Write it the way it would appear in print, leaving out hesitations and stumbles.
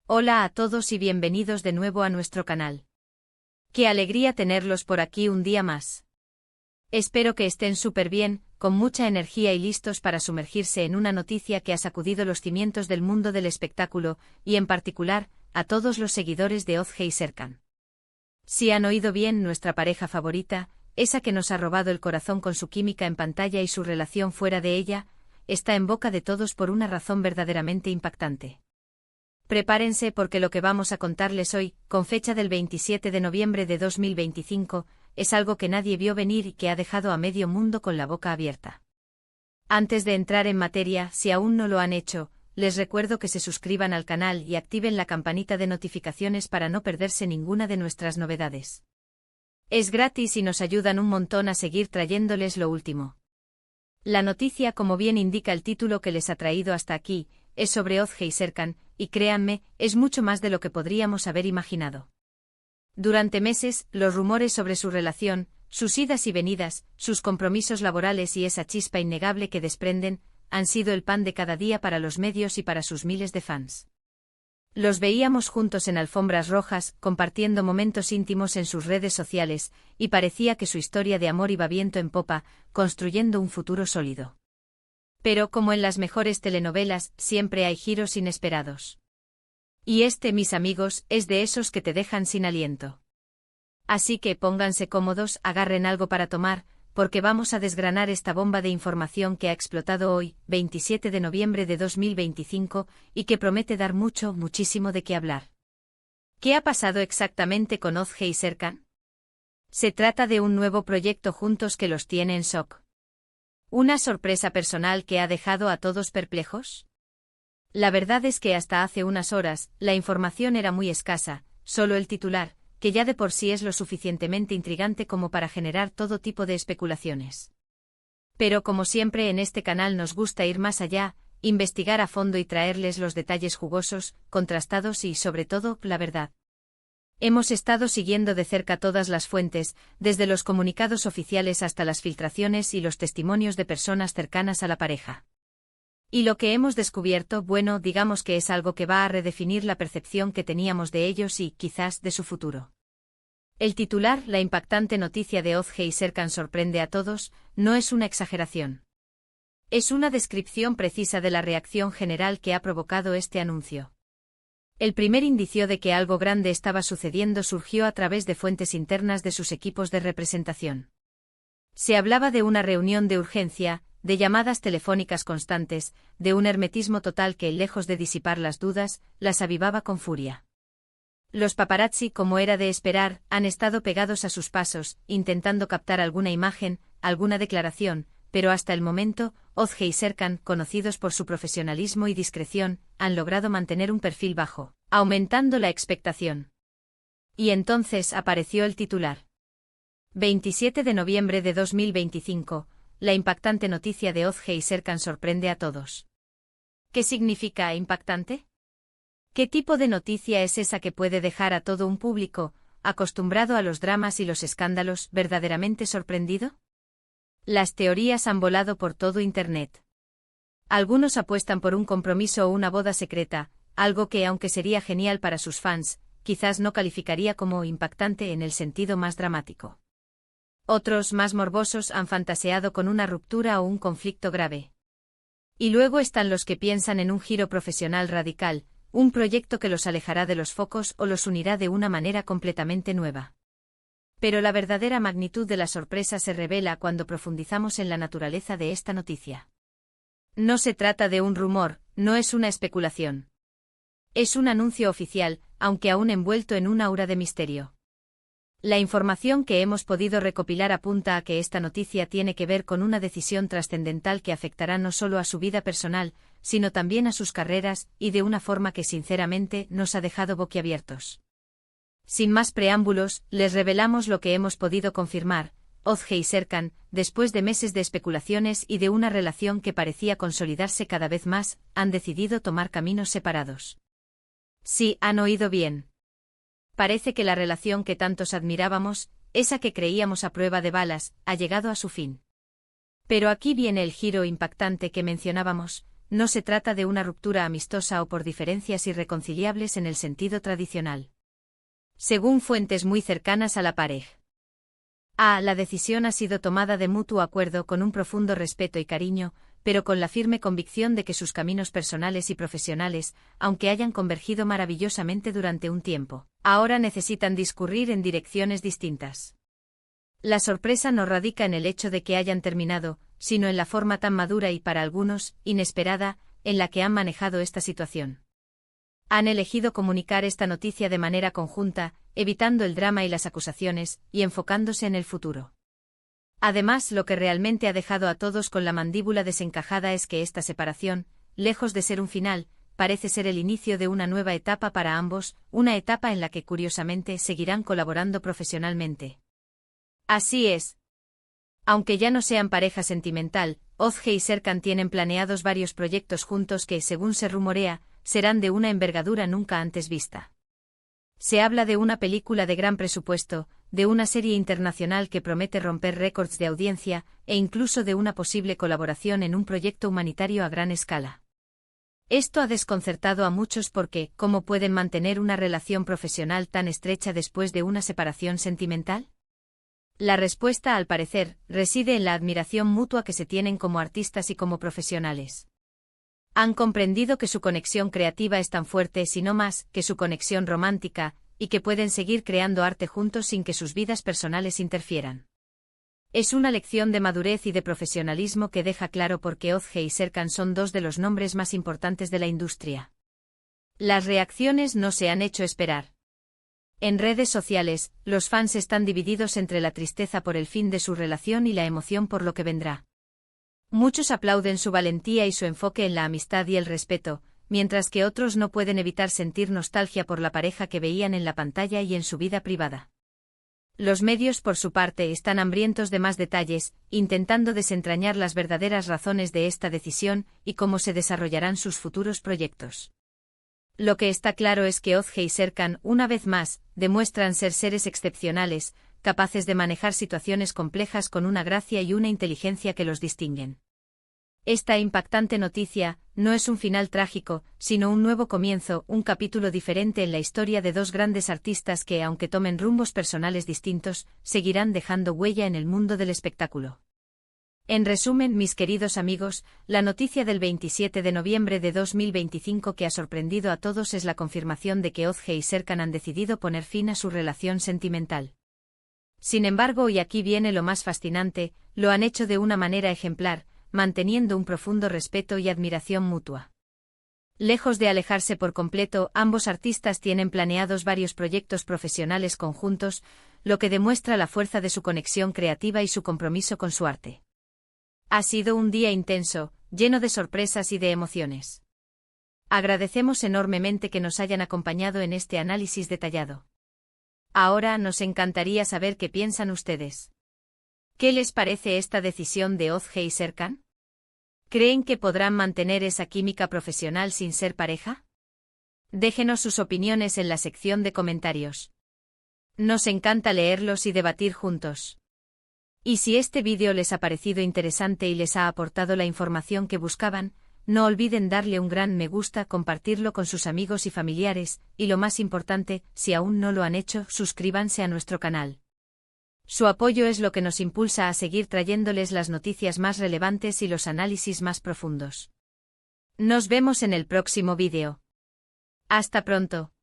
Hola a todos y bienvenidos de nuevo a nuestro canal. Qué alegría tenerlos por aquí un día más. Espero que estén súper bien, con mucha energía y listos para sumergirse en una noticia que ha sacudido los cimientos del mundo del espectáculo, y en particular, a todos los seguidores de Ozge y Serkan. Si han oído bien, nuestra pareja favorita, esa que nos ha robado el corazón con su química en pantalla y su relación fuera de ella, está en boca de todos por una razón verdaderamente impactante. Prepárense porque lo que vamos a contarles hoy, con fecha del 27 de noviembre de 2025, es algo que nadie vio venir y que ha dejado a medio mundo con la boca abierta. Antes de entrar en materia, si aún no lo han hecho, les recuerdo que se suscriban al canal y activen la campanita de notificaciones para no perderse ninguna de nuestras novedades. Es gratis y nos ayudan un montón a seguir trayéndoles lo último. La noticia, como bien indica el título que les ha traído hasta aquí, es sobre Ozge y Serkan, y créanme, es mucho más de lo que podríamos haber imaginado. Durante meses, los rumores sobre su relación, sus idas y venidas, sus compromisos laborales y esa chispa innegable que desprenden, han sido el pan de cada día para los medios y para sus miles de fans. Los veíamos juntos en alfombras rojas, compartiendo momentos íntimos en sus redes sociales, y parecía que su historia de amor iba viento en popa, construyendo un futuro sólido. Pero como en las mejores telenovelas, siempre hay giros inesperados. Y este, mis amigos, es de esos que te dejan sin aliento. Así que pónganse cómodos, agarren algo para tomar, porque vamos a desgranar esta bomba de información que ha explotado hoy, 27 de noviembre de 2025, y que promete dar muchísimo de qué hablar. ¿Qué ha pasado exactamente con Ozge y Serkan? Se trata de un nuevo proyecto juntos que los tiene en shock. ¿Una sorpresa personal que ha dejado a todos perplejos? La verdad es que hasta hace unas horas, la información era muy escasa, solo el titular, que ya de por sí es lo suficientemente intrigante como para generar todo tipo de especulaciones. Pero como siempre en este canal nos gusta ir más allá, investigar a fondo y traerles los detalles jugosos, contrastados y, sobre todo, la verdad. Hemos estado siguiendo de cerca todas las fuentes, desde los comunicados oficiales hasta las filtraciones y los testimonios de personas cercanas a la pareja. Y lo que hemos descubierto, bueno, digamos que es algo que va a redefinir la percepción que teníamos de ellos y, quizás, de su futuro. El titular, la impactante noticia de Ozge y Serkan sorprende a todos, no es una exageración. Es una descripción precisa de la reacción general que ha provocado este anuncio. El primer indicio de que algo grande estaba sucediendo surgió a través de fuentes internas de sus equipos de representación. Se hablaba de una reunión de urgencia, de llamadas telefónicas constantes, de un hermetismo total que, lejos de disipar las dudas, las avivaba con furia. Los paparazzi, como era de esperar, han estado pegados a sus pasos, intentando captar alguna imagen, alguna declaración, pero hasta el momento, Ozge y Serkan, conocidos por su profesionalismo y discreción, han logrado mantener un perfil bajo, aumentando la expectación. Y entonces apareció el titular. 27 de noviembre de 2025, la impactante noticia de Ozge y Serkan sorprende a todos. ¿Qué significa impactante? ¿Qué tipo de noticia es esa que puede dejar a todo un público, acostumbrado a los dramas y los escándalos, verdaderamente sorprendido? Las teorías han volado por todo Internet. Algunos apuestan por un compromiso o una boda secreta, algo que, aunque sería genial para sus fans, quizás no calificaría como impactante en el sentido más dramático. Otros, más morbosos, han fantaseado con una ruptura o un conflicto grave. Y luego están los que piensan en un giro profesional radical, un proyecto que los alejará de los focos o los unirá de una manera completamente nueva. Pero la verdadera magnitud de la sorpresa se revela cuando profundizamos en la naturaleza de esta noticia. No se trata de un rumor, no es una especulación. Es un anuncio oficial, aunque aún envuelto en un aura de misterio. La información que hemos podido recopilar apunta a que esta noticia tiene que ver con una decisión trascendental que afectará no solo a su vida personal, sino también a sus carreras, y de una forma que sinceramente nos ha dejado boquiabiertos. Sin más preámbulos, les revelamos lo que hemos podido confirmar. Ozge y Serkan, después de meses de especulaciones y de una relación que parecía consolidarse cada vez más, han decidido tomar caminos separados. Sí, han oído bien. Parece que la relación que tantos admirábamos, esa que creíamos a prueba de balas, ha llegado a su fin. Pero aquí viene el giro impactante que mencionábamos. no se trata de una ruptura amistosa o por diferencias irreconciliables en el sentido tradicional. Según fuentes muy cercanas a la pareja, la decisión ha sido tomada de mutuo acuerdo con un profundo respeto y cariño, pero con la firme convicción de que sus caminos personales y profesionales, aunque hayan convergido maravillosamente durante un tiempo, ahora necesitan discurrir en direcciones distintas. La sorpresa no radica en el hecho de que hayan terminado, sino en la forma tan madura y, para algunos, inesperada, en la que han manejado esta situación. Han elegido comunicar esta noticia de manera conjunta, evitando el drama y las acusaciones, y enfocándose en el futuro. Además, lo que realmente ha dejado a todos con la mandíbula desencajada es que esta separación, lejos de ser un final, parece ser el inicio de una nueva etapa para ambos, una etapa en la que curiosamente seguirán colaborando profesionalmente. Así es. Aunque ya no sean pareja sentimental, Ozge y Serkan tienen planeados varios proyectos juntos que, según se rumorea, serán de una envergadura nunca antes vista. Se habla de una película de gran presupuesto, de una serie internacional que promete romper récords de audiencia, e incluso de una posible colaboración en un proyecto humanitario a gran escala. Esto ha desconcertado a muchos porque, ¿cómo pueden mantener una relación profesional tan estrecha después de una separación sentimental? La respuesta, al parecer, reside en la admiración mutua que se tienen como artistas y como profesionales. Han comprendido que su conexión creativa es tan fuerte, si no más, que su conexión romántica, y que pueden seguir creando arte juntos sin que sus vidas personales interfieran. Es una lección de madurez y de profesionalismo que deja claro por qué Ozge y Serkan son dos de los nombres más importantes de la industria. Las reacciones no se han hecho esperar. En redes sociales, los fans están divididos entre la tristeza por el fin de su relación y la emoción por lo que vendrá. Muchos aplauden su valentía y su enfoque en la amistad y el respeto, mientras que otros no pueden evitar sentir nostalgia por la pareja que veían en la pantalla y en su vida privada. Los medios, por su parte, están hambrientos de más detalles, intentando desentrañar las verdaderas razones de esta decisión y cómo se desarrollarán sus futuros proyectos. Lo que está claro es que Ozge y Serkan, una vez más, demuestran ser seres excepcionales, capaces de manejar situaciones complejas con una gracia y una inteligencia que los distinguen. Esta impactante noticia no es un final trágico, sino un nuevo comienzo, un capítulo diferente en la historia de dos grandes artistas que, aunque tomen rumbos personales distintos, seguirán dejando huella en el mundo del espectáculo. En resumen, mis queridos amigos, la noticia del 27 de noviembre de 2025 que ha sorprendido a todos es la confirmación de que Ozge y Serkan han decidido poner fin a su relación sentimental. Sin embargo, y aquí viene lo más fascinante, lo han hecho de una manera ejemplar, manteniendo un profundo respeto y admiración mutua. Lejos de alejarse por completo, ambos artistas tienen planeados varios proyectos profesionales conjuntos, lo que demuestra la fuerza de su conexión creativa y su compromiso con su arte. Ha sido un día intenso, lleno de sorpresas y de emociones. Agradecemos enormemente que nos hayan acompañado en este análisis detallado. Ahora nos encantaría saber qué piensan ustedes. ¿Qué les parece esta decisión de Ozge y Serkan? ¿Creen que podrán mantener esa química profesional sin ser pareja? Déjenos sus opiniones en la sección de comentarios. Nos encanta leerlos y debatir juntos. Y si este vídeo les ha parecido interesante y les ha aportado la información que buscaban, no olviden darle un gran me gusta, compartirlo con sus amigos y familiares, y lo más importante, si aún no lo han hecho, suscríbanse a nuestro canal. Su apoyo es lo que nos impulsa a seguir trayéndoles las noticias más relevantes y los análisis más profundos. Nos vemos en el próximo vídeo. Hasta pronto.